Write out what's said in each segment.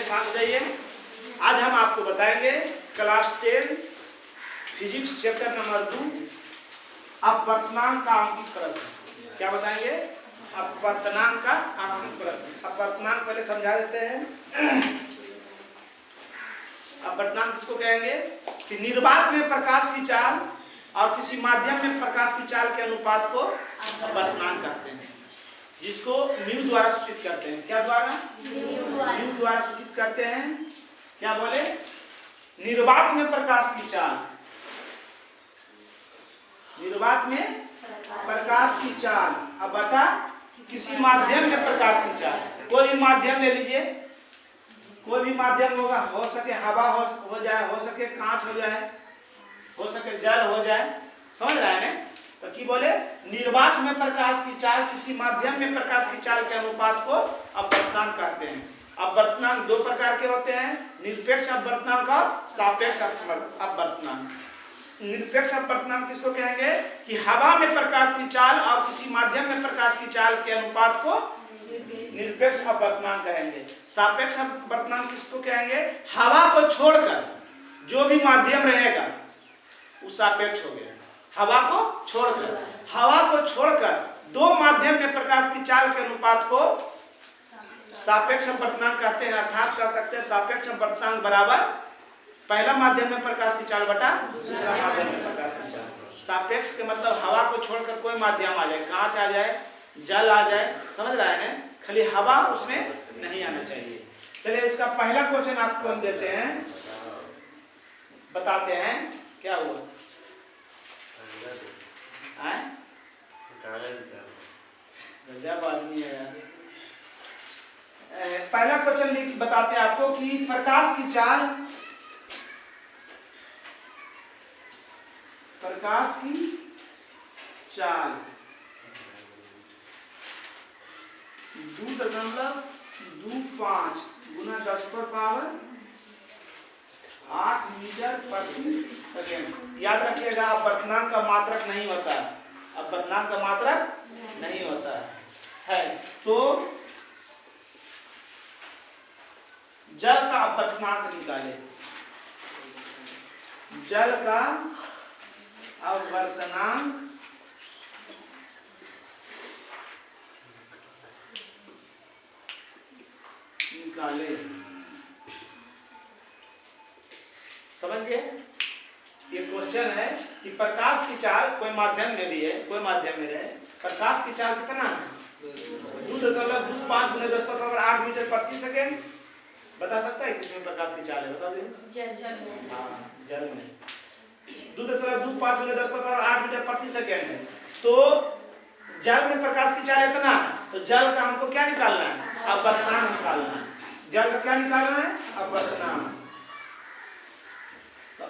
साथ जाइए। आज हम आपको बताएंगे क्लास 10 फिजिक्स चैप्टर नंबर 2 अपवर्तनांक का अंकित प्रश्न। क्या बताएंगे? अपवर्तनांक का अंकित प्रश्न। अपवर्तनांक पहले समझा देते हैं। अपवर्तनांक किसको कहेंगे? कि निर्वात में प्रकाश की चाल और किसी माध्यम में प्रकाश की चाल के अनुपात को अपवर्तनांक कहते हैं, जिसको म्यू द्वारा सूचित करते हैं। क्या द्वारा? म्यू द्वारा सूचित करते हैं। क्या बोले? निर्वात में प्रकाश की चाल, निर्वात में प्रकाश की चाल अब बता किसी माध्यम में प्रकाश की चाल। कोई भी माध्यम ले लीजिए, कोई भी माध्यम होगा, हो सके हवा हो जाए, हो सके कांच हो जाए, हो सके जल हो जाए। समझ रहा है ना? तो की बोले निर्वात में प्रकाश की चाल किसी माध्यम में प्रकाश की चाल के अनुपात को अपवर्तनांक कहते हैं। अपवर्तनांक दो प्रकार के होते हैं, निरपेक्ष अपवर्तनांक और सापेक्ष अपवर्तनांक। निरपेक्ष अपवर्तनांक किसको कहेंगे? कि हवा में प्रकाश की चाल और किसी माध्यम में प्रकाश की चाल के अनुपात को निरपेक्ष अपवर्तनांक कहेंगे। सापेक्ष अपवर्तनांक किसको कहेंगे? हवा को छोड़कर जो भी माध्यम रहेगा वो सापेक्ष हो गया। हवा को छोड़कर दो माध्यम में प्रकाश की चाल के अनुपात को सापेक्ष अपवर्तनांक कहते हैं। अर्थात कह सकते हैं सापेक्ष अपवर्तनांक बराबर पहला माध्यम में प्रकाश की चाल बटा दूसरा माध्यम में प्रकाश की चाल। सापेक्ष के मतलब हवा को छोड़कर कोई माध्यम आ जाए, कांच आ जाए, जल आ जाए। समझ रहा है ना? खाली हवा उसमें नहीं आना चाहिए। चलिए इसका पहला क्वेश्चन आपको हम देते हैं, बताते हैं क्या हुआ। गजब आदमी है यार। पहला क्वेश्चन लिख बताते हैं आपको कि प्रकाश की चाल, प्रकाश की चाल 2.25 गुना 10⁻8 मीटर प्रति सेकेंड। याद रखिएगा अपवर्तनांक का मात्रक नहीं होता, अपवर्तनांक का मात्रक नहीं होता है। तो जल का अपवर्तनांक निकाले। जल का अपवर्तनांक निकाले। समझ गए? ये क्वेश्चन है कि प्रकाश की चाल कोई माध्यम में भी है, कोई माध्यम में रहे, प्रकाश की चाल कितना है? 2.25 गुना 10⁻8 मीटर प्रति सेकेंड। बता सकता है किसमें प्रकाश की चाल है? बता दे। जल में 2.25 गुना 10⁻8 मीटर प्रति सेकेंड है। तो जल में प्रकाश की चाल इतना है, तो जल का हमको क्या निकालना है? अपवर्तनांक निकालना है। जल का क्या निकालना है? अपवर्तनांक। तो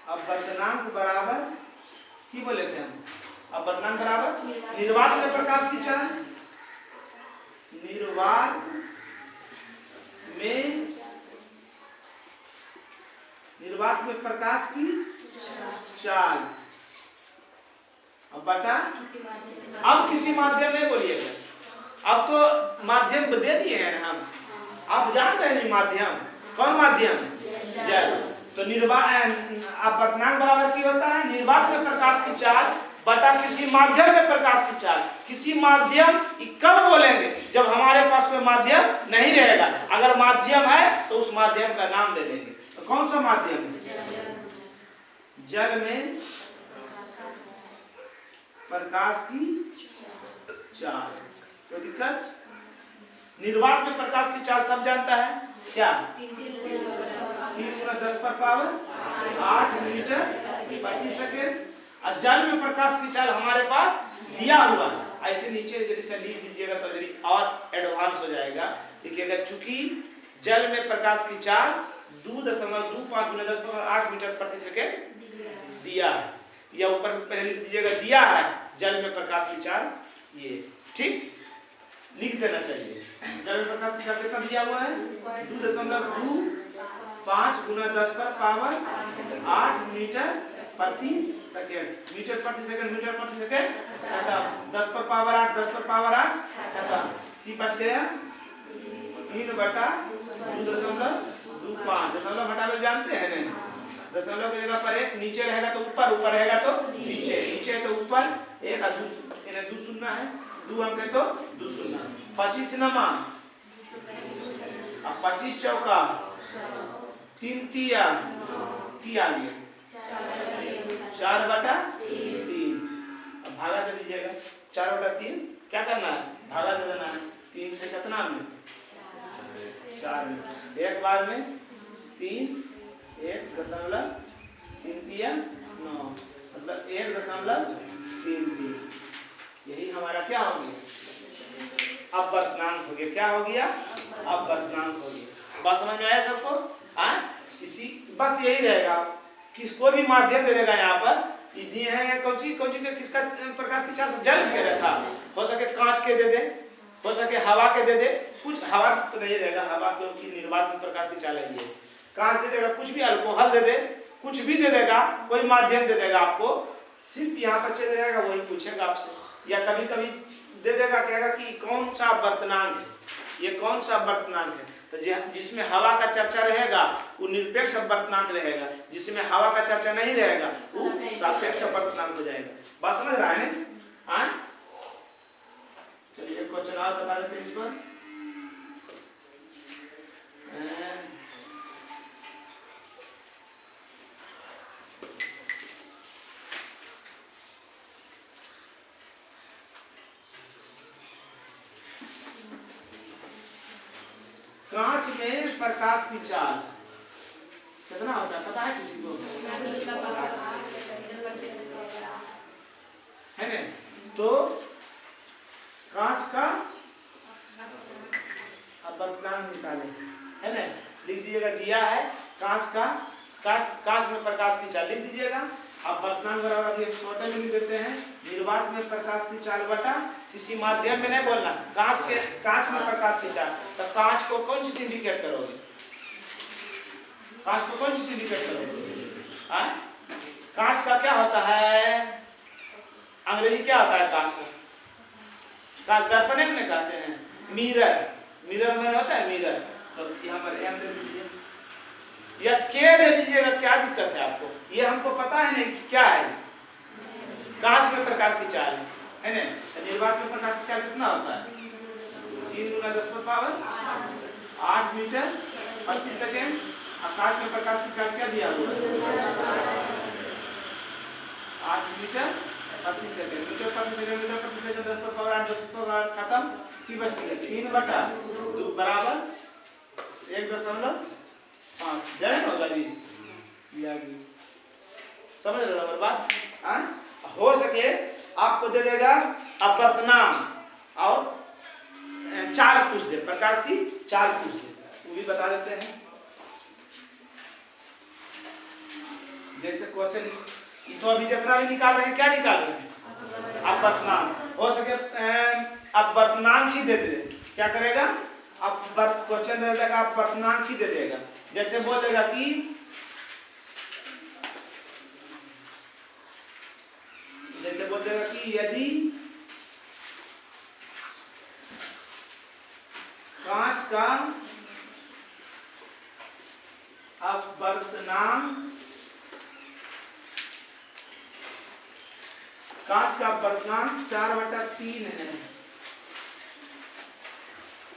अपवर्तनांक बराबर की बोले थे हम? अपवर्तनांक बराबर निर्वात में प्रकाश की चाल, निर्वात में प्रकाश की चाल अब बता। अब किसी माध्यम नहीं बोलिएगा, अब तो माध्यम दे दिए हैं हम। आप जान रहे हैं माध्यम कौन माध्यम? जल। तो अपवर्तनांक बराबर की होता है निर्वात में प्रकाश की चाल बटा किसी माध्यम में प्रकाश की चाल। किसी माध्यम कब बोलेंगे? जब हमारे पास कोई माध्यम नहीं रहेगा। अगर माध्यम है तो उस माध्यम का नाम ले लेंगे। तो कौन सा माध्यम है? जल में प्रकाश की चाल। कोई दिक्कत? निर्वात में प्रकाश की चाल सब जानता है क्या? 3 गुना 10⁻8 मीटर प्रति सेकेंड। और जल में प्रकाश की चाल हमारे पास दिया हुआ। ऐसे नीचे जैसे लिख दीजिएगा तो और एडवांस हो जाएगा। देखिएगा चूंकि जल में प्रकाश की चाल 2.25 गुना 10⁻8 मीटर प्रति सेकेंड दिया है, या ऊपर पहले लिख दीजिएगा दिया है जल में प्रकाश की चाल। ये ठीक लिख देना चाहिए। जल में प्रकाश की चाल कितना दिया हुआ है? 2.25 गुना 10⁻8 मीटर प्रति सेकेंड। मीटर प्रति सेकेंड, मीटर प्रति सेकेंड खत्म। 10⁻8 10⁻8 खत्म। की बच गया 3/2.25 दशमलव घटावे जानते हैं ना। दशमलव की जगह पर एक, नीचे रहेगा तो ऊपर, ऊपर रहेगा तो नीचे, नीचे तो ऊपर एक, इन्हें 2 शून्य है, 2 अंक है तो 2 शून्य। 25 नमा, अब 25 चौका 3 तिया की आ गया 4/3। अब भागा दे दीजिएगा 4/3। क्या करना है, भागा दे देना है। 3 से कितना में 4 में, एक बार में 3, 1.3 तिया 9, मतलब 1.33। यही हमारा क्या हो गया, अपवर्तनांक हो गया। क्या हो गया, अपवर्तनांक हो गया। बात समझ में आया सबको? इसी बस यही रहेगा, किसको भी माध्यम दे देगा यहाँ पर। ये है कौन सी के किसका प्रकाश की चाल, जल के रहता, हो सके कांच के दे दे, हो सके हवा के दे दे। कुछ हवा तो नहीं देगा, हवा क्योंकि निर्वात में प्रकाश की चाल है ये। कांच दे देगा, कुछ भी अल्कोहल दे दे, कुछ भी दे देगा, कोई माध्यम दे देगा आपको। सिर्फ यहाँ पर चले जाएगा, वही पूछेगा आपसे, या कभी कभी दे देगा, कहेगा कि कौन सा अपवर्तनांक है, ये कौन सा अपवर्तनांक है। तो जिसमें हवा का चर्चा रहेगा वो निरपेक्ष अपवर्तनांक रहेगा, जिसमें हवा का चर्चा नहीं रहेगा वो सापेक्ष अपवर्तनांक हो जाएगा। बात समझ रहा है? चलिए क्वेश्चन और बता देते हैं इस पर। कांच में प्रकाश की चाल कितना होता है, पता है किसी को? है ना? तो कांच का अपवर्तनांक निकालें, है ना? लिख दीजिएगा, दिया है कांच का, कांच में प्रकाश की चाल लिख दीजिएगा। अपवर्तनांक बराबर एक छोटे में लिख देते हैं, निर्वात में प्रकाश की चाल बटा किसी माध्यम में, नहीं बोलना कांच में प्रकाश की चाल। तो कांच को कौन सी इंडिकेट करोगे, कांच को कौन सी इंडिकेट करोगे? कांच का क्या होता है, अंग्रेजी क्या होता है कांच का? कांच दर्पण में कहते हैं मिरर, मिरर में होता है मिरर। तो यहाँ पर एम दे दीजिए या के दे दीजिएगा, क्या दिक्कत है आपको? ये हमको पता है नहीं कि क्या है। कांच में प्रकाश की चाल है ना, निर्वात में प्रकाश की चाल कितना होता है? 3×10⁸ 8 मीटर प्रति सेकेंड। कांच में प्रकाश की चाल क्या दिया हुआ है? 8 मीटर प्रति सेकेंड। मीटर प्रति सेकेंड, मीटर प्रति सेकेंड 10⁸ 10⁸ खत्म की बच गई 3/2 बराबर 1.5 जड़ होगा जी। समझ रहे हो हमारी बात? हो सके आपको दे देगा अपवर्तनांक और चाल पूछ दे, प्रकाश की चाल पूछ दे, वो भी बता देते हैं। जैसे क्वेश्चन तो अभी जितना भी निकाल रहे हैं, क्या निकाल रहे हैं? अपवर्तनांक। हो सके अपवर्तनांक ही दे दे, क्या करेगा? क्वेश्चन रह जाएगा अपवर्तनांक ही दे देगा। जैसे बोलेगा कि यदि कांच का अपवर्तनांक 4/3 है,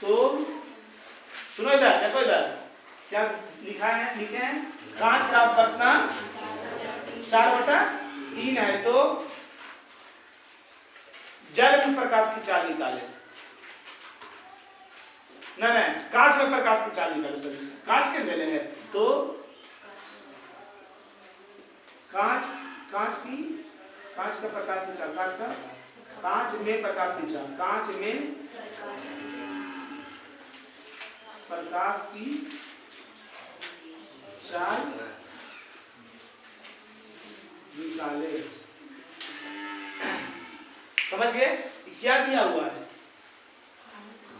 तो सुनो इधर, देखो इधर क्या लिखा है, लिखे हैं कांच का अपवर्तनांक 4/3 है, तो जल में प्रकाश की चाल निकाले। नहीं, कांच में प्रकाश की चाल निकालो सभी, कांच के मेले हैं तो कांच का प्रकाश की चाल, कांच में प्रकाश की चाल, कांच में प्रकाश की चाल निकाले। समझ गए? क्या दिया हुआ है?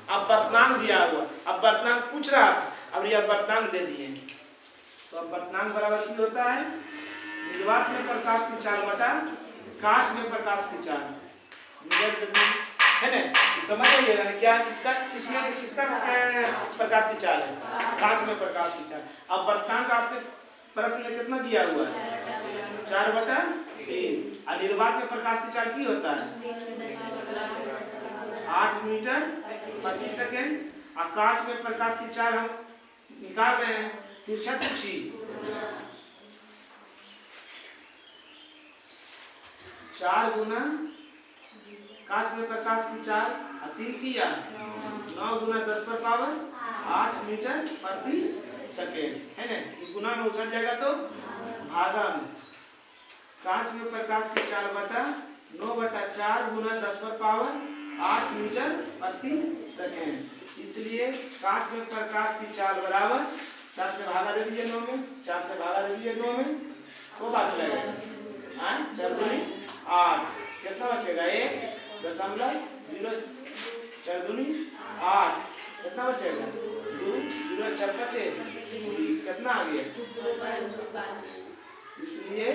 अपवर्तनांक दिया हुआ, अपवर्तनांक पूछ रहा था, अब ये अपवर्तनांक दे दिए। तो अपवर्तनांक बराबर क्या होता है? निर्वात में प्रकाश की चाल बटा कांच में प्रकाश की चाल, है ना? समझ आइएगा ना क्या किसका प्रकाश की चाल है, कांच में प्रकाश की चाल। अब वर्तमान का आपके प्रश्न में कितना दिया हुआ है 4/3। और निर्वात में प्रकाश की चाल की होता है 8 मीटर प्रति सेकेंड। और कांच में प्रकाश की चाल हम निकाल रहे हैं तिरछा तिरछी 4 गुना कांच में प्रकाश की चाल 3 किया 9 गुना 10⁻8 मीटर प्रति सेकेंड है ना। इस गुना में उछल जाएगा तो भागा में कांच में प्रकाश की चाल बटा 9/4 गुना 10⁻8 मीटर प्रति सेकेंड। इसलिए कांच में प्रकाश की चाल बराबर 4 से भागा दे दीजिए 9 में, 4 से भागा दे दीजिए 9 में, को बात लगेगा 4 दूनी 8 कितना बचेगा 1.0 4 दूनी 8 कितना बचेगा 2 0 4 बचे 20 कितना आ गया। इसलिए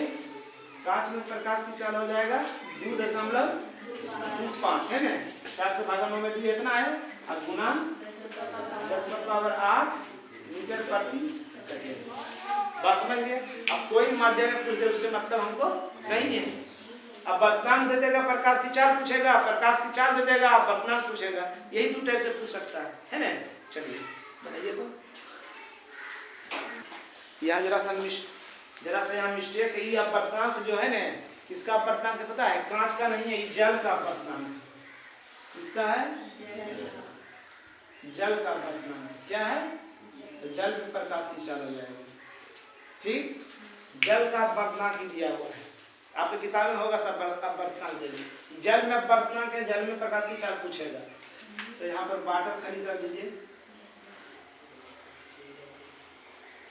कांच में प्रकाश की चाल हो जाएगा 2.25 है ना। 4 से भागा 9 में भी इतना है और गुना 10⁻8 मीटर प्रति सेकेंड। बस समझ गए। अब कोई माध्यम में पूछ दे उससे मतलब हमको नहीं है। अब वर्तमान दे देगा प्रकाश की चाल पूछेगा, प्रकाश की चाल दे देगा वर्तमान पूछेगा, यही 2 टाइप से पूछ सकता है ना। चलिए बनाइए तो यहाँ जरा सा यहाँ मिस्टेक है। ये अपवर्तनांक जो है ना किसका अपवर्तनांक पता है, कांच का नहीं है, ये जल का अपवर्तनांक। किसका है जल का अपवर्तनांक। क्या है तो जल में प्रकाश की चाल हो जाएगी। ठीक जल का अपवर्तनांक दिया हुआ है आपकी किताब में होगा सब अपवर्तनांक देंगे। जल में अपवर्तनांक है, जल में प्रकाश की चाल पूछेगा तो यहाँ पर वाटर खड़ी कर दीजिए।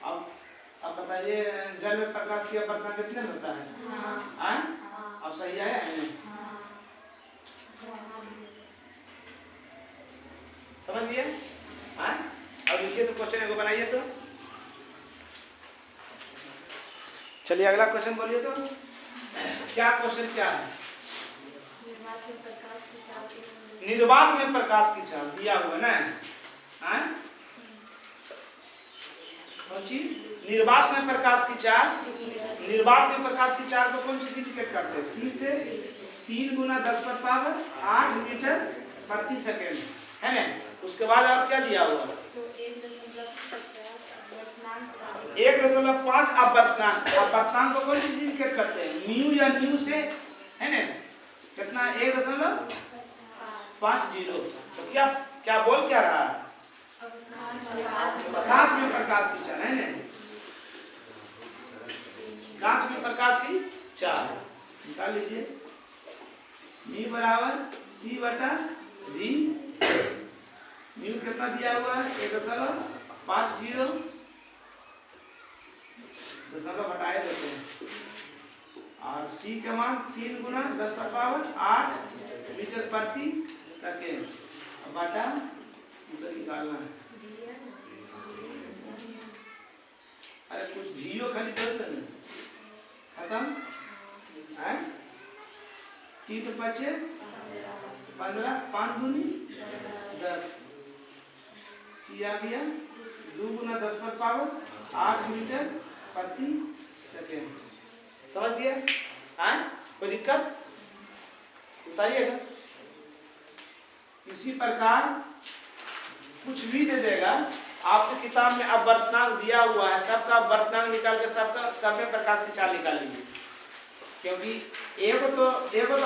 अब बताइए जल में प्रकाश की अपवर्तनांक कितने होता है। अब सही है समझ लिए। अब लिखिए तो क्वेश्चन को बनाइए तो। चलिए अगला क्वेश्चन बोलिए तो क्या क्वेश्चन क्या है। निर्वात में प्रकाश की चाल दिया हुआ ना निर्वात में प्रकाश की चाल। निर्वात में प्रकाश की चाल को कौन सी इंडिकेट करते हैं, सी से 3 गुना 10⁸ मीटर प्रति सेकेंड है ना। उसके बाद और क्या दिया हुआ तो 1.5 अपवर्तनांक। अपवर्तनांक को कौन सी इंडिकेट करते हैं, म्यू या न्यू से है ना। कितना 1.50 तो क्या बोल क्या रहा है कांच में प्रकाश की चाल है ना। कांच में प्रकाश की चाल निकाल लीजिए। म्यू बराबर C/V। म्यू कितना दिया हुआ है 1.50 दशमलव हटाए देते हैं और C का मान 3 गुना 10⁸ मीटर प्रति सेकेंड बटा उधर निकालना है। अरे कुछ भीओ खाली कर देना खत्म है। 3 तो 5 15 5 दूनी 10 किया गया 2 गुना 10⁸8 मीटर प्रति सेकेंड। समझ गया कोई दिक्कत बताइएगा। इसी प्रकार कुछ भी दे देगा आपको किताब में अपवर्तनांक दिया हुआ है, सबका अपवर्तनांक निकाल के सब में प्रकाश की चाल निकाल लीजिए। क्योंकि एगो तो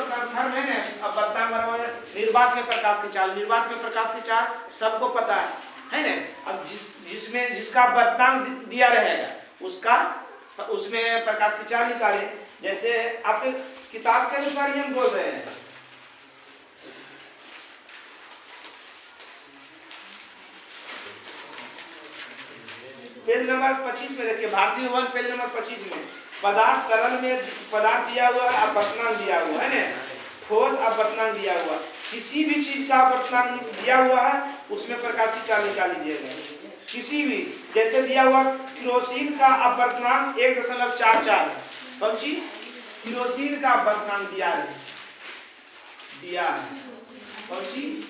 कंफर्म है ना अपवर्तनांक बराबर निर्वात में प्रकाश की चाल। निर्वात में प्रकाश की चाल सबको पता है ना। अब जिसका अपवर्तनांक दिया रहेगा उसमें प्रकाश की चाल निकाले। जैसे आपके किताब के अनुसार ही हम बोल रहे हैं। पेज नंबर 25 में देखिए, भारतीय वन पेज नंबर 25 में पदार्थ तरल में पदार्थ दिया हुआ है, अपवर्तनांक दिया हुआ है ना, ठोस अपवर्तनांक दिया हुआ। किसी भी चीज का अपवर्तनांक दिया हुआ है उसमें प्रकाश की चाल निकाल लीजिएगा। किसी भी जैसे दिया हुआ केरोसिन का अपवर्तनांक 1.44 है। कौन चीज केरोसिन का अपवर्तनांक दिया है कौन चीज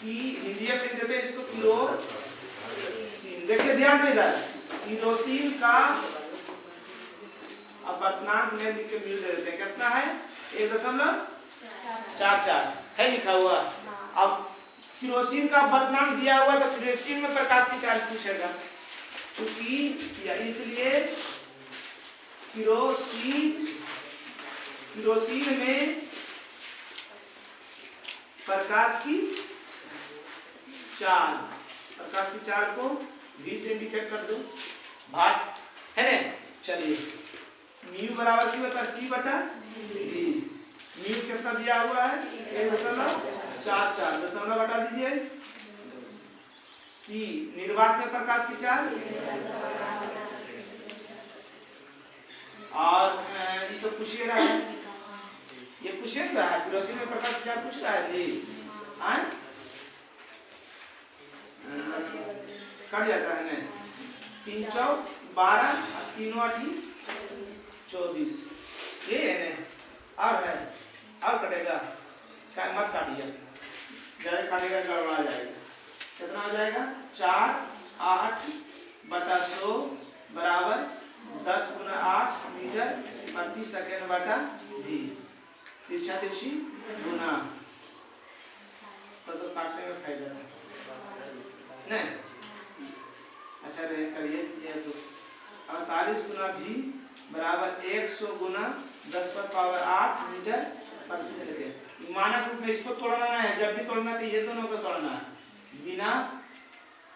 कि हिंदी में लिख देते हैं इसको किरोसिन। देखिए ध्यान से इधर किरोसिन का अपवर्तनांक में लिख के मिल दे देते हैं, कितना है 1.44 है लिखा हुआ। अब किरोसिन का अपवर्तनांक दिया हुआ तो किरोसिन में प्रकाश की चाल पूछेगा, क्योंकि इसलिए किरोसिन में प्रकाश की चाल को V से इंडिकेट कर दो, भाग है ना। चलिए म्यू बराबर की होता है C बटा D। म्यू कितना दिया हुआ है 1.44, दशमलव बटा दीजिए C। निर्वात में प्रकाश की चाल और ये तो पूछ ही रहा है, ये पूछ ही रहा है किरोसिन में प्रकाश की चाल पूछ रहा है जी। कट जाता है ना 3 चौक 12 और 3 8 24, ये है ना। और है और कटेगा क्या, मत काटिए, ज्यादा काटेगा गड़बड़ा जाएगा। कितना आ जाएगा 4 8 बटा 100 बराबर 10 गुना 8 मीटर प्रति सेकेंड बटा V। तिरछा तिरछी गुना तो काटने में फायदा नहीं। अच्छा रहे करिए ये तो 48 गुना V बराबर 100 गुना 10 पर पावर 8 मीटर प्रति सेकेंड। मानक रूप में इसको तोड़ना है, जब भी तोड़ना तो ये दोनों को तोड़ना है बिना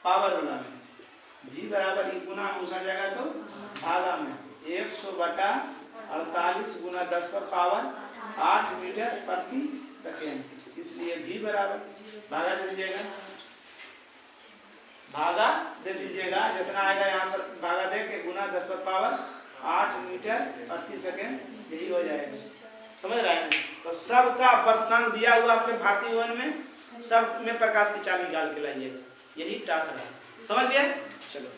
पावर वाला में। V बराबर गुना में उछल जाएगा तो भागा में 100 बटा 48 गुना 10 पर पावर 8 मीटर प्रति सेकेंड। इसलिए V बराबर भागा दे दीजिएगा, जितना आएगा यहाँ पर भागा दे के गुना 10 पर पावर 8 मीटर प्रति सेकेंड, यही हो जाएगा। समझ रहे हैं। तो सबका अपवर्तनांक दिया हुआ आपके भारतीय वन में, सब में प्रकाश की चाल निकाल के लाइए, यही टास्क है। समझ गए। चलो